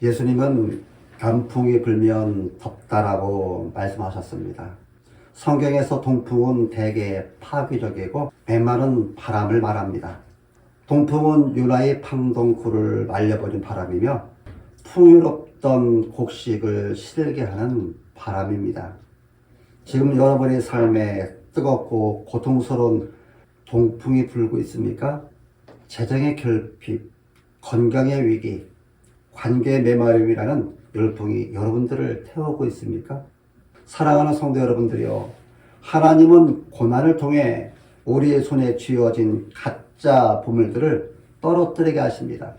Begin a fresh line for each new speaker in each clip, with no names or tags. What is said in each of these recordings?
예수님은寒풍이 불면 덥다라고 말씀하셨습니다. 성경에서 동풍은 대개 파괴적이고 메마른 바람을 말합니다. 동풍은 유나의 황동쿨을 말려버린 바람이며 풍요롭던 곡식을 시들게 하는 바람입니다. 지금 여러분의 삶에 뜨겁고 고통스러운 동풍이 불고 있습니까? 재정의 결핍, 건강의 위기, 관계의 메마름이라는 열풍이 여러분들을 태우고 있습니까? 사랑하는 성도 여러분들이요, 하나님은 고난을 통해 우리의 손에 쥐어진 가짜 보물들을 떨어뜨리게 하십니다.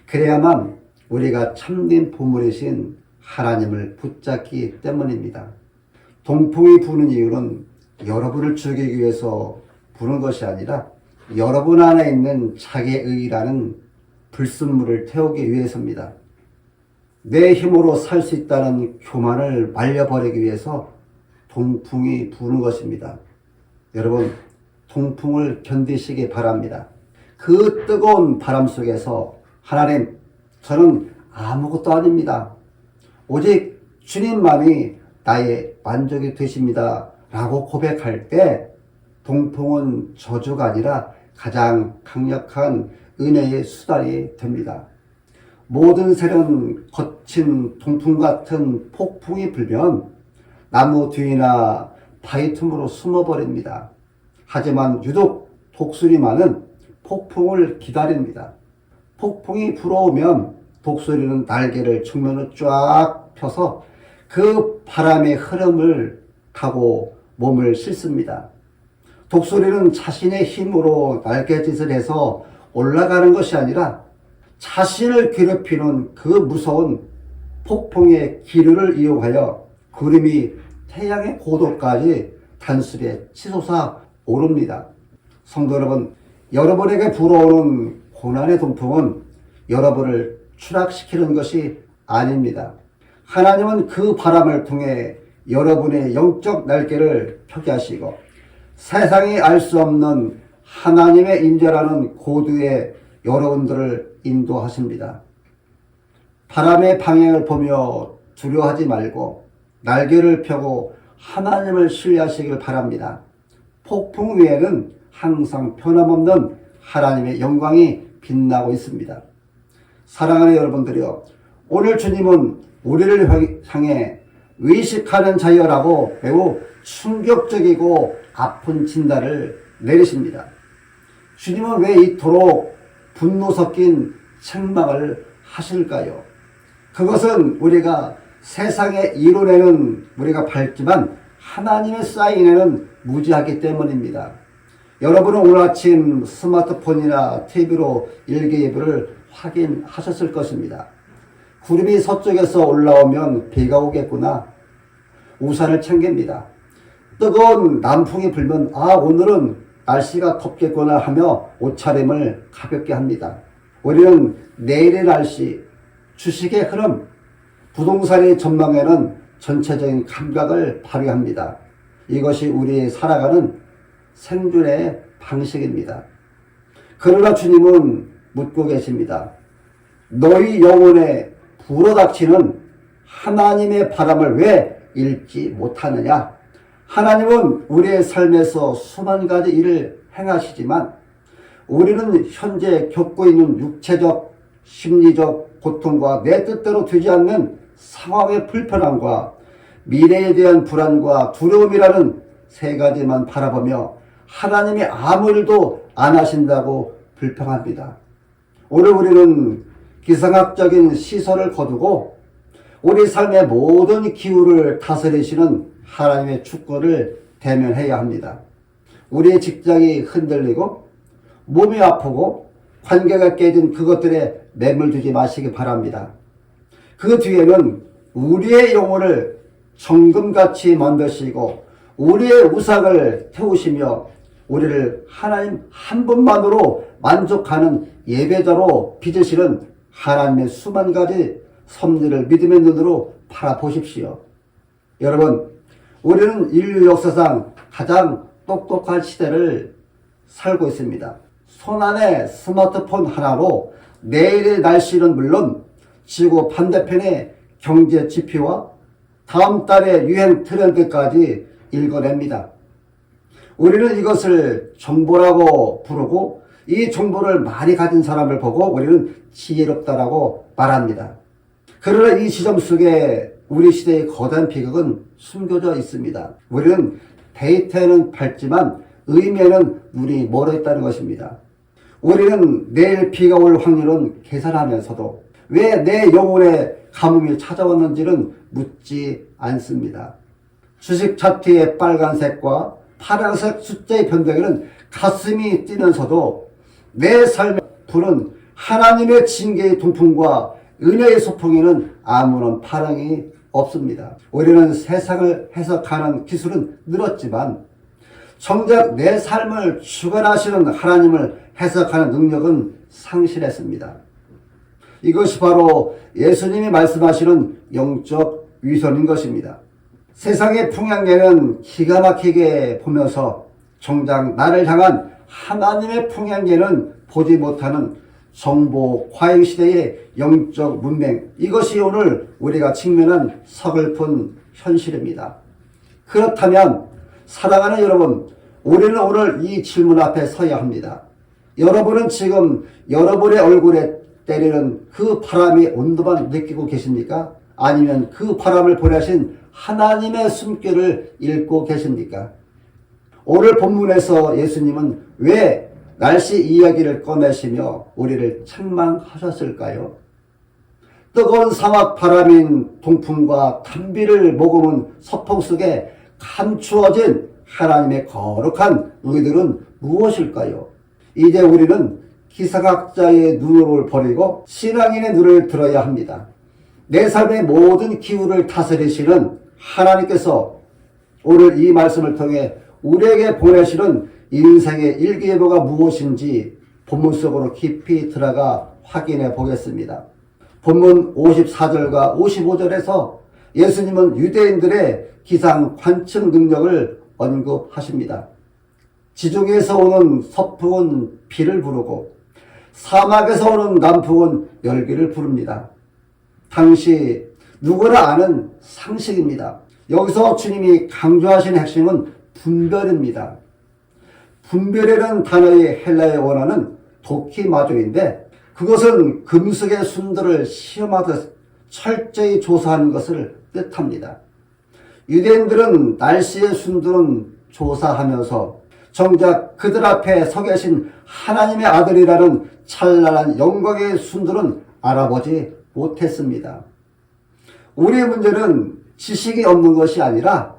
그래야만 우리가 참된 보물이신 하나님을 붙잡기 때문입니다. 동풍이 부는 이유는 여러분을 죽이기 위해서 부는 것이 아니라 여러분 안에 있는 자기의 의라는 불순물을 태우기 위해서입니다. 내 힘으로 살 수 있다는 교만을 말려버리기 위해서 동풍이 부는 것입니다. 여러분, 동풍을 견디시기 바랍니다. 그 뜨거운 바람 속에서 하나님, 저는 아무것도 아닙니다. 오직 주님만이 나의 만족이 되십니다. 라고 고백할 때 동풍은 저주가 아니라 가장 강력한 은혜의 수단이 됩니다. 모든 새는 거친 동풍 같은 폭풍이 불면 나무 뒤나 바위 틈으로 숨어버립니다. 하지만 유독 독수리만은 폭풍을 기다립니다. 폭풍이 불어오면 독수리는 날개를 측면으로 쫙 펴서 그 바람의 흐름을 타고 몸을 싣습니다. 독수리는 자신의 힘으로 날개짓을 해서 올라가는 것이 아니라 자신을 괴롭히는 그 무서운 폭풍의 기류를 이용하여 구름이 태양의 고도까지 단술에 치솟아 오릅니다. 성도 여러분, 여러분에게 불어오는 고난의 동풍은 여러분을 추락시키는 것이 아닙니다. 하나님은 그 바람을 통해 여러분의 영적 날개를 펴게 하시고 세상이 알 수 없는 하나님의 임재라는 고도에 여러분들을 인도하십니다. 바람의 방향을 보며 두려워하지 말고 날개를 펴고 하나님을 신뢰하시길 바랍니다. 폭풍 위에는 항상 변함없는 하나님의 영광이 빛나고 있습니다. 사랑하는 여러분들이요, 오늘 주님은 우리를 향해 의식하는 자여라고 매우 충격적이고 아픈 진단을 내리십니다. 주님은 왜 이토록 분노 섞인 책망을 하실까요? 그것은 우리가 세상의 이론에는 우리가 밝지만 하나님의 사인에는 무지하기 때문입니다. 여러분은 오늘 아침 스마트폰이나 TV로 일기예보를 확인하셨을 것입니다. 구름이 서쪽에서 올라오면 비가 오겠구나. 우산을 챙깁니다. 뜨거운 남풍이 불면 오늘은 날씨가 덥겠구나 하며 옷차림을 가볍게 합니다. 우리는 내일의 날씨, 주식의 흐름, 부동산의 전망에는 전체적인 감각을 발휘합니다. 이것이 우리의 살아가는 생존의 방식입니다. 그러나 주님은 묻고 계십니다. 너희 영혼에 불어닥치는 하나님의 바람을 왜 읽지 못하느냐? 하나님은 우리의 삶에서 수만 가지 일을 행하시지만 우리는 현재 겪고 있는 육체적, 심리적 고통과 내 뜻대로 되지 않는 상황의 불편함과 미래에 대한 불안과 두려움이라는 세 가지만 바라보며 하나님이 아무 일도 안 하신다고 불평합니다. 오늘 우리는 기상학적인 시설을 거두고 우리 삶의 모든 기후를 다스리시는 하나님의 축복을 대면해야 합니다. 우리의 직장이 흔들리고 몸이 아프고 관계가 깨진 그것들에 매물두지 마시기 바랍니다. 그 뒤에는 우리의 영혼을 정금같이 만드시고 우리의 우상을 태우시며 우리를 하나님 한 분만으로 만족하는 예배자로 빚으시는 하나님의 수만 가지 섭리를 믿음의 눈으로 바라보십시오. 여러분, 우리는 인류 역사상 가장 똑똑한 시대를 살고 있습니다. 손안에 스마트폰 하나로 내일의 날씨는 물론 지구 반대편의 경제 지표와 다음 달의 유행 트렌드까지 읽어냅니다. 우리는 이것을 정보라고 부르고 이 정보를 많이 가진 사람을 보고 우리는 지혜롭다라고 말합니다. 그러나 이 시점 속에 우리 시대의 거대한 비극은 숨겨져 있습니다. 우리는 데이터에는 밝지만 의미에는 눈이 멀어 있다는 것입니다. 우리는 내일 비가 올 확률은 계산하면서도 왜 내 영혼에 가뭄이 찾아왔는지는 묻지 않습니다. 주식 차트의 빨간색과 파란색 숫자의 변동에는 가슴이 뛰면서도 내 삶의 불은 하나님의 징계의 동풍과 은혜의 소풍에는 아무런 반응이 없습니다. 우리는 세상을 해석하는 기술은 늘었지만 정작 내 삶을 주관하시는 하나님을 해석하는 능력은 상실했습니다. 이것이 바로 예수님이 말씀하시는 영적 위선인 것입니다. 세상의 풍향계는 기가 막히게 보면서 정작 나를 향한 하나님의 풍향계는 보지 못하는 정보 과잉 시대의 영적 문맹, 이것이 오늘 우리가 직면한 서글픈 현실입니다. 그렇다면 사랑하는 여러분, 우리는 오늘 이 질문 앞에 서야 합니다. 여러분은 지금 여러분의 얼굴에 때리는 그 바람의 온도만 느끼고 계십니까? 아니면 그 바람을 보내신 하나님의 숨결을 읽고 계십니까? 오늘 본문에서 예수님은 왜 날씨 이야기를 꺼내시며 우리를 책망하셨을까요? 뜨거운 사막 바람인 동풍과 단비를 머금은 서풍 속에 감추어진 하나님의 거룩한 의들은 무엇일까요? 이제 우리는 기상학자의 눈을 버리고 신앙인의 눈을 들어야 합니다. 내 삶의 모든 기후를 다스리시는 하나님께서 오늘 이 말씀을 통해 우리에게 보내시는 인생의 일기예보가 무엇인지 본문 속으로 깊이 들어가 확인해 보겠습니다. 본문 54절과 55절에서 예수님은 유대인들의 기상 관측 능력을 언급하십니다. 지중해에서 오는 서풍은 비를 부르고 사막에서 오는 남풍은 열기를 부릅니다. 당시 누구나 아는 상식입니다. 여기서 주님이 강조하신 핵심은 분별입니다. 분별이라는 단어의 헬라어 원어는 도키마조인데 그것은 금속의 순도를 시험하듯 철저히 조사하는 것을 뜻합니다. 유대인들은 날씨의 순도는 조사하면서 정작 그들 앞에 서 계신 하나님의 아들이라는 찬란한 영광의 순도는 알아보지 못했습니다. 우리의 문제는 지식이 없는 것이 아니라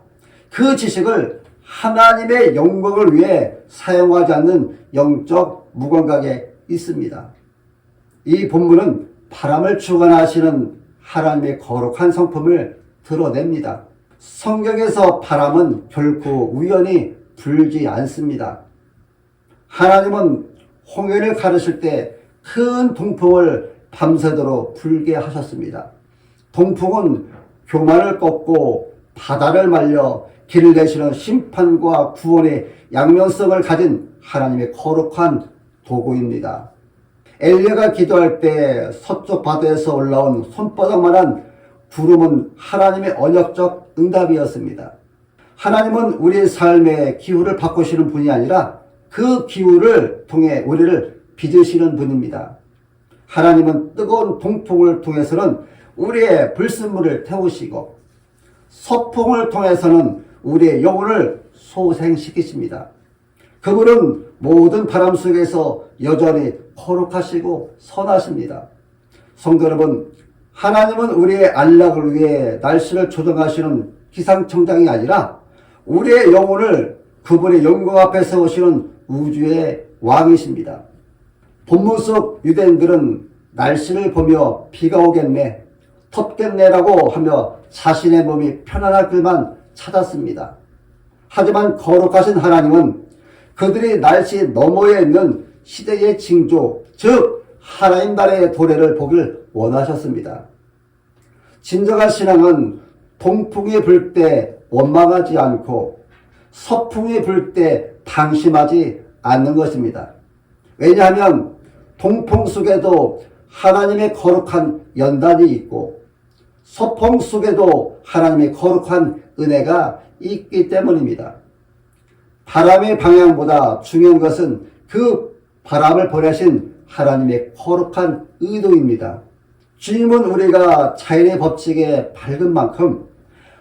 그 지식을 하나님의 영광을 위해 사용하지 않는 영적 무감각에 있습니다. 이 본문은 바람을 주관하시는 하나님의 거룩한 성품을 드러냅니다. 성경에서 바람은 결코 우연히 불지 않습니다. 하나님은 홍해를 가르실 때 큰 동풍을 밤새도록 불게 하셨습니다. 동풍은 교만을 꺾고 바다를 말려 길을 내시는 심판과 구원의 양면성을 가진 하나님의 거룩한 도구입니다. 엘리야가 기도할 때 서쪽 바다에서 올라온 손바닥만한 구름은 하나님의 언약적 응답이었습니다. 하나님은 우리의 삶의 기후를 바꾸시는 분이 아니라 그 기후를 통해 우리를 빚으시는 분입니다. 하나님은 뜨거운 동풍을 통해서는 우리의 불순물을 태우시고 서풍을 통해서는 우리의 영혼을 소생시키십니다. 그분은 모든 바람 속에서 여전히 거룩하시고 선하십니다. 성도 여러분, 하나님은 우리의 안락을 위해 날씨를 조정하시는 기상청장이 아니라 우리의 영혼을 그분의 영광 앞에 세우시는 우주의 왕이십니다. 본문 속 유대인들은 날씨를 보며 비가 오겠네, 덥겠네라고 하며 자신의 몸이 편안할 글만 찾았습니다. 하지만 거룩하신 하나님은 그들이 날씨 너머에 있는 시대의 징조, 즉 하나님 나라의 도래를 보길 원하셨습니다. 진정한 신앙은 동풍이 불 때 원망하지 않고 서풍이 불 때 방심하지 않는 것입니다. 왜냐하면 동풍 속에도 하나님의 거룩한 연단이 있고 서풍 속에도 하나님의 거룩한 은혜가 있기 때문입니다. 바람의 방향보다 중요한 것은 그 바람을 보내신 하나님의 거룩한 의도입니다. 주님은 우리가 자연의 법칙에 밝은 만큼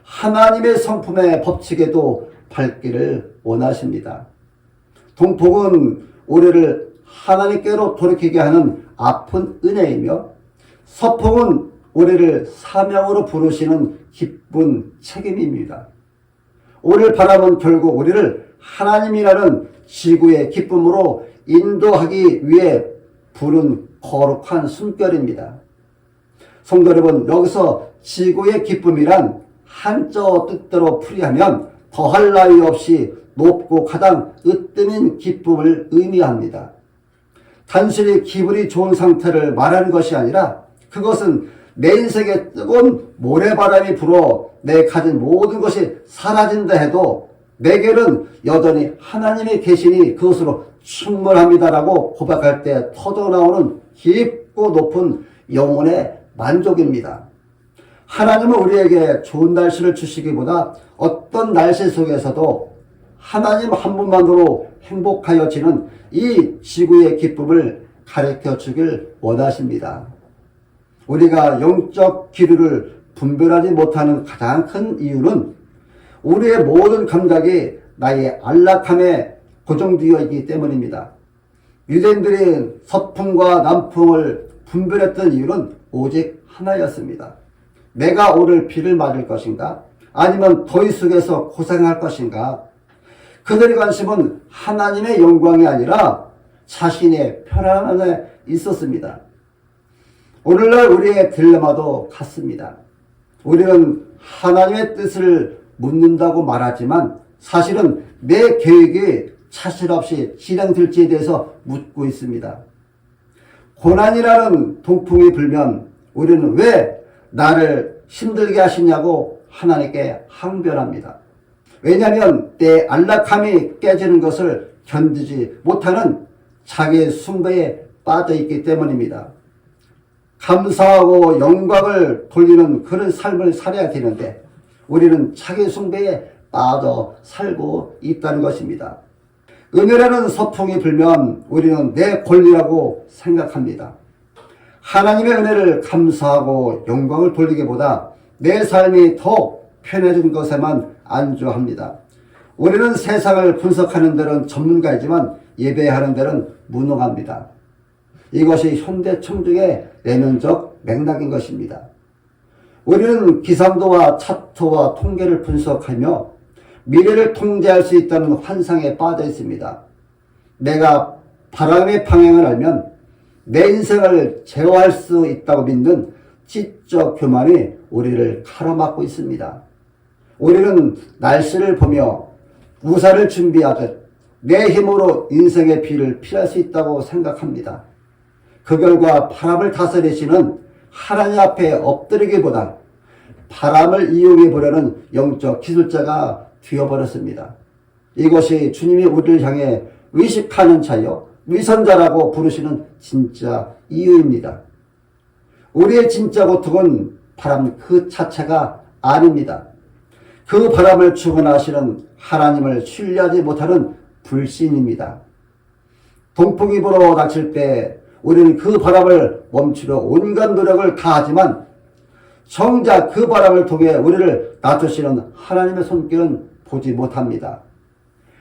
하나님의 성품의 법칙에도 밝기를 원하십니다. 동폭은 우리를 하나님께로 돌이키게 하는 아픈 은혜이며 서풍은 우리를 사명으로 부르시는 기쁜 책임입니다. 우리를 바라본 결국 우리를 하나님이라는 지구의 기쁨으로 인도하기 위해 부른 거룩한 숨결입니다. 성도 여러분, 여기서 지구의 기쁨이란 한자어 뜻대로 풀이하면 더할 나위 없이 높고 가장 으뜸인 기쁨을 의미합니다. 단순히 기분이 좋은 상태를 말하는 것이 아니라 그것은 내 인생에 뜨거운 모래바람이 불어 내 가진 모든 것이 사라진다 해도 내게는 여전히 하나님의 계시니 그것으로 충분합니다라고 고백할 때 터져나오는 깊고 높은 영혼의 만족입니다. 하나님은 우리에게 좋은 날씨를 주시기보다 어떤 날씨 속에서도 하나님 한 분만으로 행복하여지는 이 지구의 기쁨을 가르쳐 주길 원하십니다. 우리가 영적 기류를 분별하지 못하는 가장 큰 이유는 우리의 모든 감각이 나의 안락함에 고정되어 있기 때문입니다. 유대인들이 서풍과 남풍을 분별했던 이유는 오직 하나였습니다. 내가 오늘 비를 맞을 것인가? 아니면 더위 속에서 고생할 것인가? 그들의 관심은 하나님의 영광이 아니라 자신의 편안함에 있었습니다. 오늘날 우리의 딜레마도 같습니다. 우리는 하나님의 뜻을 묻는다고 말하지만 사실은 내 계획이 차질 없이 실행될지에 대해서 묻고 있습니다. 고난이라는 동풍이 불면 우리는 왜 나를 힘들게 하시냐고 하나님께 항변합니다. 왜냐하면 내 안락함이 깨지는 것을 견디지 못하는 자기의 숭배에 빠져 있기 때문입니다. 감사하고 영광을 돌리는 그런 삶을 살아야 되는데 우리는 자기 숭배에 빠져 살고 있다는 것입니다. 은혜라는 서풍이 불면 우리는 내 권리라고 생각합니다. 하나님의 은혜를 감사하고 영광을 돌리기보다 내 삶이 더 편해진 것에만 안주합니다. 우리는 세상을 분석하는 데는 전문가이지만 예배하는 데는 무능합니다. 이것이 현대 청중의 내면적 맥락인 것입니다. 우리는 기상도와 차트와 통계를 분석하며 미래를 통제할 수 있다는 환상에 빠져 있습니다. 내가 바람의 방향을 알면 내 인생을 제어할 수 있다고 믿는 지적 교만이 우리를 가로막고 있습니다. 우리는 날씨를 보며 우산을 준비하듯 내 힘으로 인생의 비를 피할 수 있다고 생각합니다. 그 결과 바람을 다스리시는 하나님 앞에 엎드리기보다 바람을 이용해 보려는 영적 기술자가 되어버렸습니다. 이것이 주님이 우리를 향해 위식하는 자여 위선자라고 부르시는 진짜 이유입니다. 우리의 진짜 고통은 바람 그 자체가 아닙니다. 그 바람을 주관하시는 하나님을 신뢰하지 못하는 불신입니다. 동풍이 불어 닥칠 때 우리는 그 바람을 멈추려 온갖 노력을 다하지만 정작 그 바람을 통해 우리를 낮추시는 하나님의 손길은 보지 못합니다.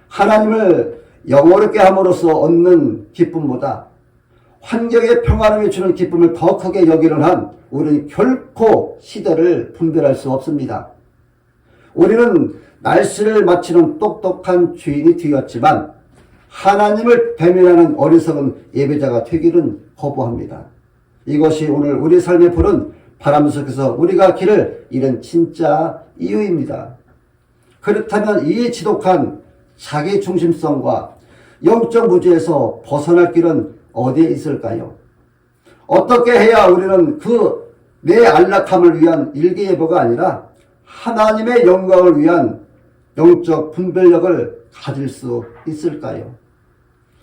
하나님을 영원하게 함으로써 얻는 기쁨보다 환경의 평안함이 주는 기쁨을 더 크게 여기는 한 우리는 결코 시대를 분별할 수 없습니다. 우리는 날씨를 맞추는 똑똑한 주인이 되었지만 하나님을 배면하는 어리석은 예배자가 되기는 거부합니다. 이것이 오늘 우리 삶에 부른 바람 속에서 우리가 길을 잃은 진짜 이유입니다. 그렇다면 이 지독한 자기 중심성과 영적 무지에서 벗어날 길은 어디에 있을까요? 어떻게 해야 우리는 그 내 안락함을 위한 일기예보가 아니라 하나님의 영광을 위한 영적 분별력을 가질 수 있을까요?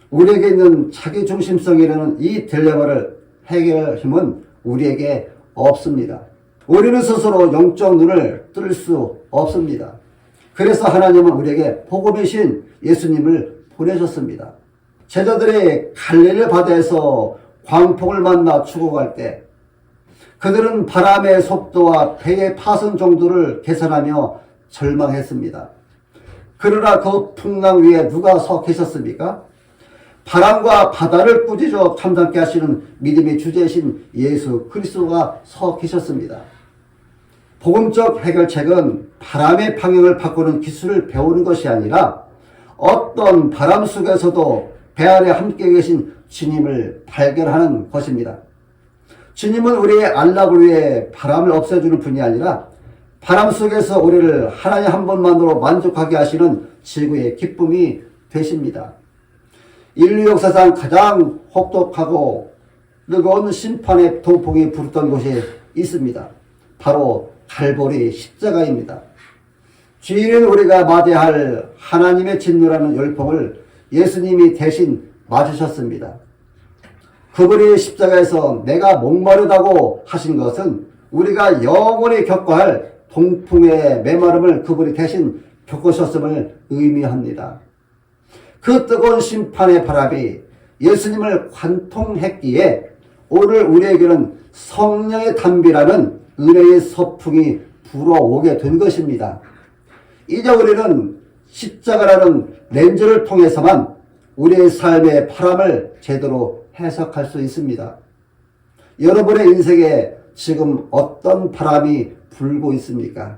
우리에게 있는 자기 중심성이라는 이 딜레마를 해결할 힘은 우리에게 없습니다. 우리는 스스로 영적 눈을 뜰 수 없습니다. 그래서 하나님은 우리에게 복음이신 예수님을 보내셨습니다. 제자들이 갈릴리 바다에서 광풍을 만나 죽어갈 때 그들은 바람의 속도와 배의 파손 정도를 계산하며 절망했습니다. 그러나 그 풍랑 위에 누가 서 계셨습니까? 바람과 바다를 꾸짖어 참담케 하시는 믿음의 주제이신 예수 그리스도가 서 계셨습니다. 복음적 해결책은 바람의 방향을 바꾸는 기술을 배우는 것이 아니라 어떤 바람 속에서도 배 안에 함께 계신 주님을 발견하는 것입니다. 주님은 우리의 안락을 위해 바람을 없애주는 분이 아니라 바람 속에서 우리를 하나님 한 분만으로 만족하게 하시는 지구의 기쁨이 되십니다. 인류 역사상 가장 혹독하고 뜨거운 심판의 동풍이 불었던 곳이 있습니다. 바로 갈보리 십자가입니다. 주일은 우리가 맞이할 하나님의 진노라는 열풍을 예수님이 대신 맞으셨습니다. 그분이 십자가에서 내가 목마르다고 하신 것은 우리가 영원히 겪어야 할 동풍의 메마름을 그분이 대신 겪으셨음을 의미합니다. 그 뜨거운 심판의 바람이 예수님을 관통했기에 오늘 우리에게는 성령의 담비라는 은혜의 서풍이 불어오게 된 것입니다. 이제 우리는 십자가라는 렌즈를 통해서만 우리의 삶의 바람을 제대로 해석할 수 있습니다. 여러분의 인생에 지금 어떤 바람이 불고 있습니까?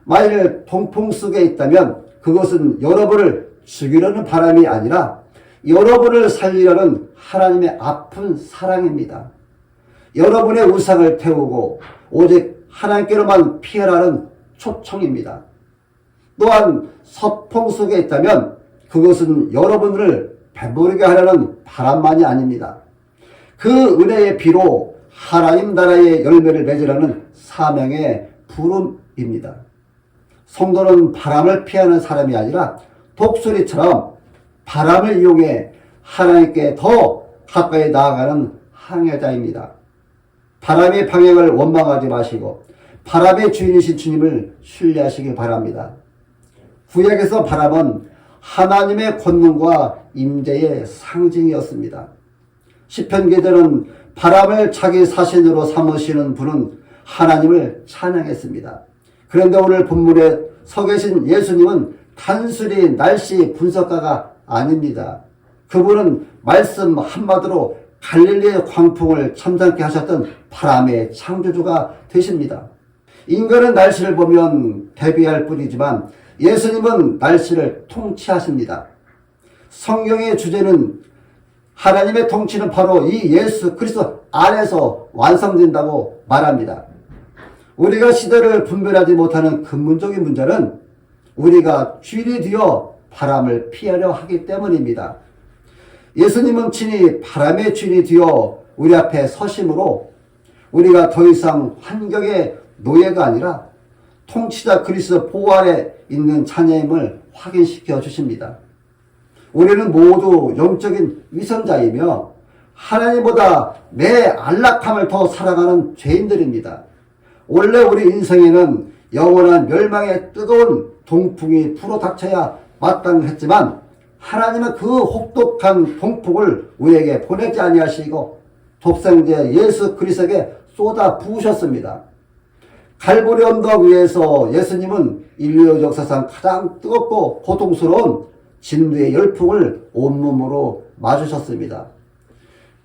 만일 동풍 속에 있다면 그것은 여러분을 죽이려는 바람이 아니라 여러분을 살리려는 하나님의 아픈 사랑입니다. 여러분의 우상을 태우고 오직 하나님께로만 피해라는 초청입니다. 또한 서풍 속에 있다면 그것은 여러분을 배부르게 하려는 바람만이 아닙니다. 그 은혜의 비로 하나님 나라의 열매를 맺으라는 사명의 부름입니다. 성도는 바람을 피하는 사람이 아니라 독수리처럼 바람을 이용해 하나님께 더 가까이 나아가는 항해자입니다. 바람의 방향을 원망하지 마시고 바람의 주인이신 주님을 신뢰하시기 바랍니다. 구약에서 바람은 하나님의 권능과 임재의 상징이었습니다. 시편 기자는 바람을 자기 사신으로 삼으시는 분은 하나님을 찬양했습니다. 그런데 오늘 본문에 서 계신 예수님은 단순히 날씨 분석가가 아닙니다. 그분은 말씀 한마디로 갈릴리의 광풍을 참담케 하셨던 바람의 창조주가 되십니다. 인간은 날씨를 보면 대비할 뿐이지만 예수님은 날씨를 통치하십니다. 성경의 주제는 하나님의 통치는 바로 이 예수 그리스도 안에서 완성된다고 말합니다. 우리가 시대를 분별하지 못하는 근본적인 문제는 우리가 쥐이 되어 바람을 피하려 하기 때문입니다. 예수님은 친히 바람의 주인이 되어 우리 앞에 서심으로 우리가 더 이상 환경의 노예가 아니라 통치자 그리스도 보호 아래 있는 자녀임을 확인시켜 주십니다. 우리는 모두 영적인 위선자이며 하나님보다 내 안락함을 더 살아가는 죄인들입니다. 원래 우리 인생에는 영원한 멸망의 뜨거운 동풍이 불어닥쳐야 마땅했지만 하나님은 그 혹독한 동풍을 우리에게 보내지 아니하시고 독생자 예수 그리스도에게 쏟아 부으셨습니다. 갈보리 언덕 위에서 예수님은 인류 역사상 가장 뜨겁고 고통스러운 진노의 열풍을 온몸으로 맞으셨습니다.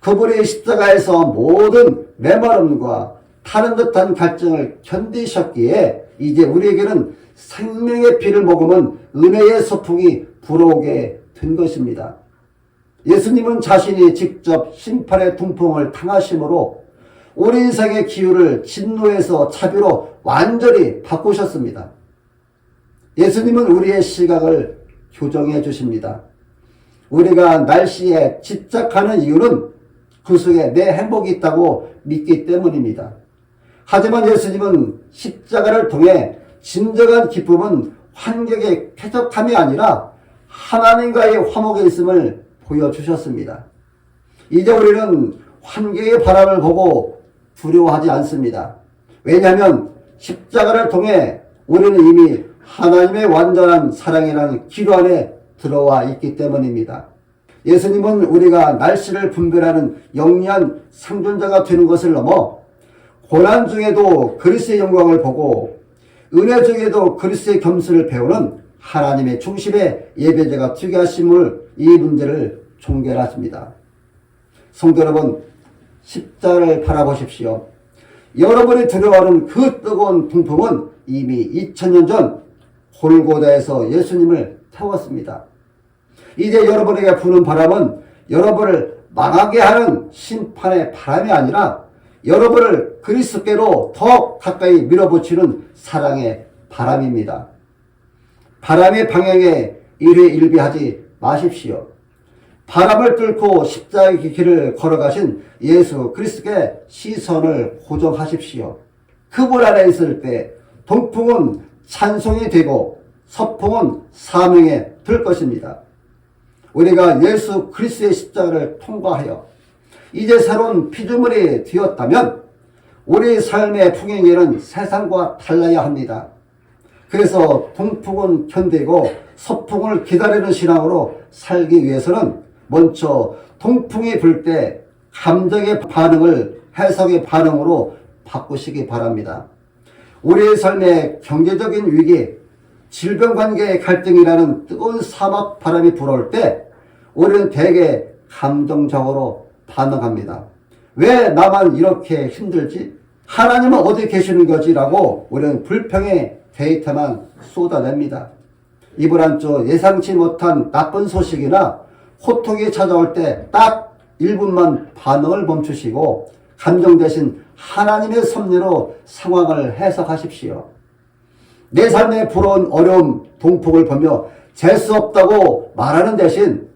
그분이 십자가에서 모든 메마름과 타는 듯한 갈증을 견디셨기에 이제 우리에게는 생명의 피를 머금은 은혜의 서풍이 불어오게 된 것입니다. 예수님은 자신이 직접 심판의 분풍을 당하심으로 우리 인생의 기후를 진노에서 자비로 완전히 바꾸셨습니다. 예수님은 우리의 시각을 교정해 주십니다. 우리가 날씨에 집착하는 이유는 그 속에 내 행복이 있다고 믿기 때문입니다. 하지만 예수님은 십자가를 통해 진정한 기쁨은 환경의 쾌적함이 아니라 하나님과의 화목에 있음을 보여주셨습니다. 이제 우리는 환경의 바람을 보고 두려워하지 않습니다. 왜냐하면 십자가를 통해 우리는 이미 하나님의 완전한 사랑이라는 기로 안에 들어와 있기 때문입니다. 예수님은 우리가 날씨를 분별하는 영리한 생존자가 되는 것을 넘어 고난 중에도 그리스도의 영광을 보고 은혜 중에도 그리스도의 겸손을 배우는 하나님의 중심의 예배자가 되게 하심을 이 문제를 종결하십니다. 성도 여러분, 십자가를 바라보십시오. 여러분이 두려워하는 그 뜨거운 풍풍은 이미 2000년 전 골고다에서 예수님을 태웠습니다. 이제 여러분에게 부는 바람은 여러분을 망하게 하는 심판의 바람이 아니라 여러분을 그리스도께로 더 가까이 밀어붙이는 사랑의 바람입니다. 바람의 방향에 일희일비하지 마십시오. 바람을 뚫고 십자가의 길을 걸어가신 예수 그리스도께 시선을 고정하십시오. 그분 안에 있을 때 동풍은 찬송이 되고 서풍은 사명에 들 것입니다. 우리가 예수 그리스도의 십자가를 통과하여 이제 새로운 피조물이 되었다면 우리 삶의 풍경에는 세상과 달라야 합니다. 그래서 동풍은 견디고 서풍을 기다리는 신앙으로 살기 위해서는 먼저 동풍이 불 때 감정의 반응을 해석의 반응으로 바꾸시기 바랍니다. 우리의 삶의 경제적인 위기, 질병관계의 갈등이라는 뜨거운 사막 바람이 불어올 때 우리는 대개 감정적으로 반응합니다. 왜 나만 이렇게 힘들지? 하나님은 어디 계시는 거지? 라고 우리는 불평의 데이터만 쏟아냅니다. 이불 안쪽 예상치 못한 나쁜 소식이나 호통이 찾아올 때 딱 1분만 반응을 멈추시고 감정 대신 하나님의 섭리로 상황을 해석하십시오. 내 삶에 불어온 어려움, 동폭을 보며 잴 수 없다고 말하는 대신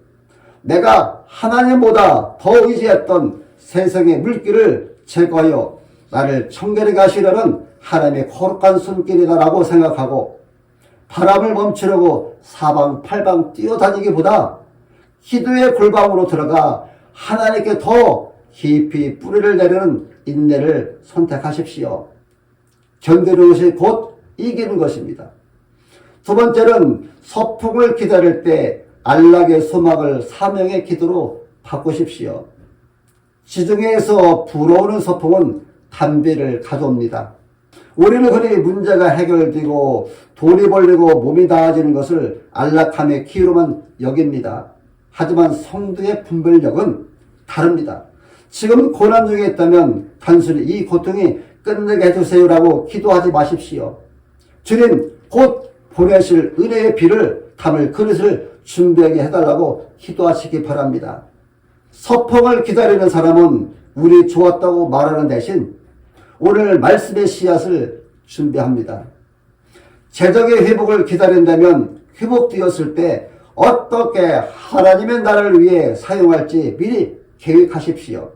내가 하나님보다 더 의지했던 세상의 물길을 제거하여 나를 청결하게 하시려는 하나님의 거룩한 손길이다라고 생각하고 바람을 멈추려고 사방팔방 뛰어다니기보다 기도의 골방으로 들어가 하나님께 더 깊이 뿌리를 내리는 인내를 선택하십시오. 견디는 것이 곧 이기는 것입니다. 두 번째는 서풍을 기다릴 때 안락의 소망을 사명의 기도로 바꾸십시오. 지중해에서 불어오는 서풍은 담비를 가져옵니다. 우리는 흔히 문제가 해결되고 돈이 벌리고 몸이 나아지는 것을 안락함의 기회로만 여깁니다. 하지만 성도의 분별력은 다릅니다. 지금 고난 중에 있다면 단순히 이 고통이 끝내게 해주세요라고 기도하지 마십시오. 주님 곧 보내실 은혜의 비를 담을 그릇을 준비하게 해달라고 기도하시기 바랍니다. 서풍을 기다리는 사람은 운이 좋았다고 말하는 대신 오늘 말씀의 씨앗을 준비합니다. 재정의 회복을 기다린다면 회복되었을 때 어떻게 하나님의 나라를 위해 사용할지 미리 계획하십시오.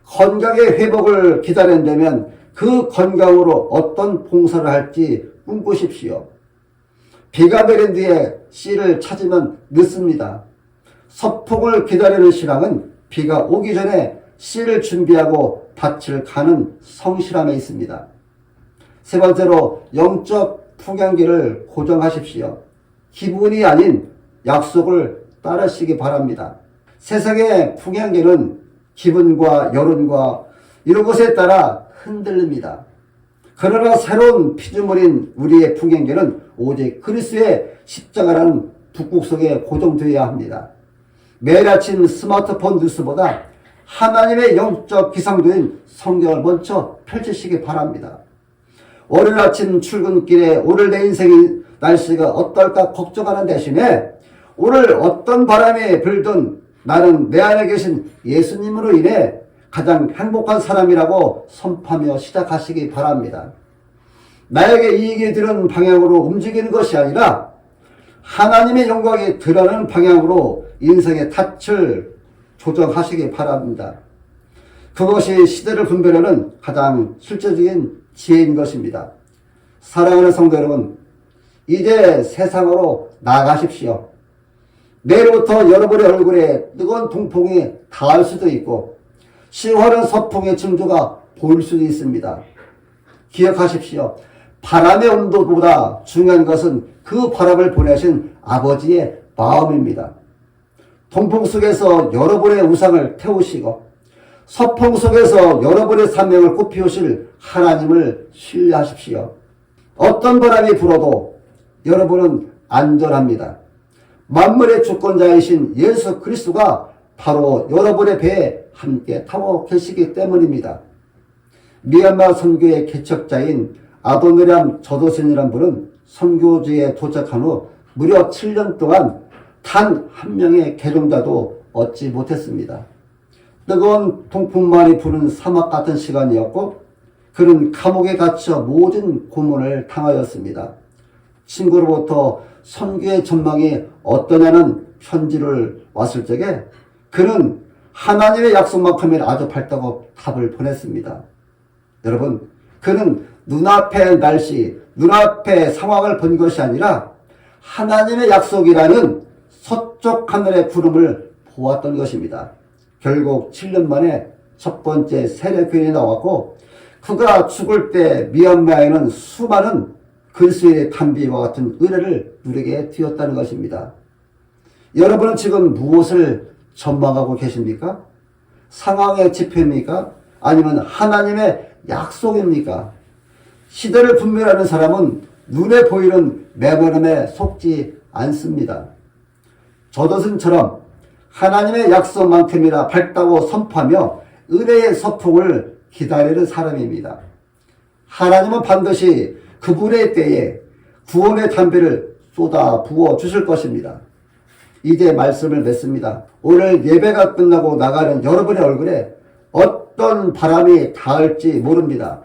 건강의 회복을 기다린다면 그 건강으로 어떤 봉사를 할지 꿈꾸십시오. 비가 내린 뒤에 씨를 찾으면 늦습니다. 서풍을 기다리는 신앙은 비가 오기 전에 씨를 준비하고 밭을 가는 성실함에 있습니다. 세 번째로 영적 풍향기를 고정하십시오. 기분이 아닌 약속을 따르시기 바랍니다. 세상의 풍향기는 기분과 여론과 이런 것에 따라 흔들립니다. 그러나 새로운 피조물인 우리의 풍향기는 오직 그리스도의 십자가라는 북극 속에 고정되어야 합니다. 매일 아침 스마트폰 뉴스보다 하나님의 영적 기상도인 성경을 먼저 펼치시기 바랍니다. 월요일 아침 출근길에 오늘 내 인생의 날씨가 어떨까 걱정하는 대신에 오늘 어떤 바람이 불든 나는 내 안에 계신 예수님으로 인해 가장 행복한 사람이라고 선포하며 시작하시기 바랍니다. 나에게 이익이 되는 방향으로 움직이는 것이 아니라 하나님의 영광이 드러나는 방향으로 인생의 닻을 조정하시기 바랍니다. 그것이 시대를 분별하는 가장 실제적인 지혜인 것입니다. 사랑하는 성도 여러분, 이제 세상으로 나가십시오. 내일부터 여러분의 얼굴에 뜨거운 동풍이 닿을 수도 있고 시원한 서풍의 징조가 보일 수도 있습니다. 기억하십시오. 바람의 온도보다 중요한 것은 그 바람을 보내신 아버지의 마음입니다. 동풍 속에서 여러분의 우상을 태우시고 서풍 속에서 여러분의 사명을 꽃피우실 하나님을 신뢰하십시오. 어떤 바람이 불어도 여러분은 안전합니다. 만물의 주권자이신 예수 그리스도가 바로 여러분의 배에 함께 타고 계시기 때문입니다. 미얀마 선교의 개척자인 아도느람 저도슨이란 분은 선교지에 도착한 후 무려 7년 동안 단 한 명의 개종자도 얻지 못했습니다. 뜨거운 통풍만이 부는 사막 같은 시간이었고 그는 감옥에 갇혀 모든 고문을 당하였습니다. 친구로부터 선교의 전망이 어떠냐는 편지를 왔을 적에 그는 하나님의 약속만큼은 아주 밝다고 답을 보냈습니다. 여러분, 그는 눈앞의 날씨, 눈앞의 상황을 본 것이 아니라 하나님의 약속이라는 서쪽 하늘의 구름을 보았던 것입니다. 결국 7년 만에 첫 번째 세례교인이 나왔고 그가 죽을 때 미얀마에는 수많은 근수의 단비와 같은 은혜를 누리게 되었다는 것입니다. 여러분은 지금 무엇을 전망하고 계십니까? 상황의 지표입니까? 아니면 하나님의 약속입니까? 시대를 분별하는 사람은 눈에 보이는 매번함에 속지 않습니다. 저도슨처럼 하나님의 약속만큼이나 밝다고 선포하며 은혜의 서풍을 기다리는 사람입니다. 하나님은 반드시 그분의 때에 구원의 담배를 쏟아 부어 주실 것입니다. 이제 말씀을 맺습니다. 오늘 예배가 끝나고 나가는 여러분의 얼굴에 어떤 바람이 닿을지 모릅니다.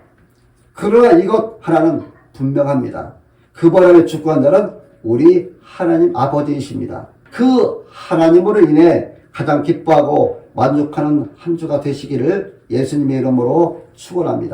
그러나 이것 하나는 분명합니다. 그 바람에 축구한 자는 우리 하나님 아버지이십니다. 그 하나님으로 인해 가장 기뻐하고 만족하는 한 주가 되시기를 예수님의 이름으로 축원합니다.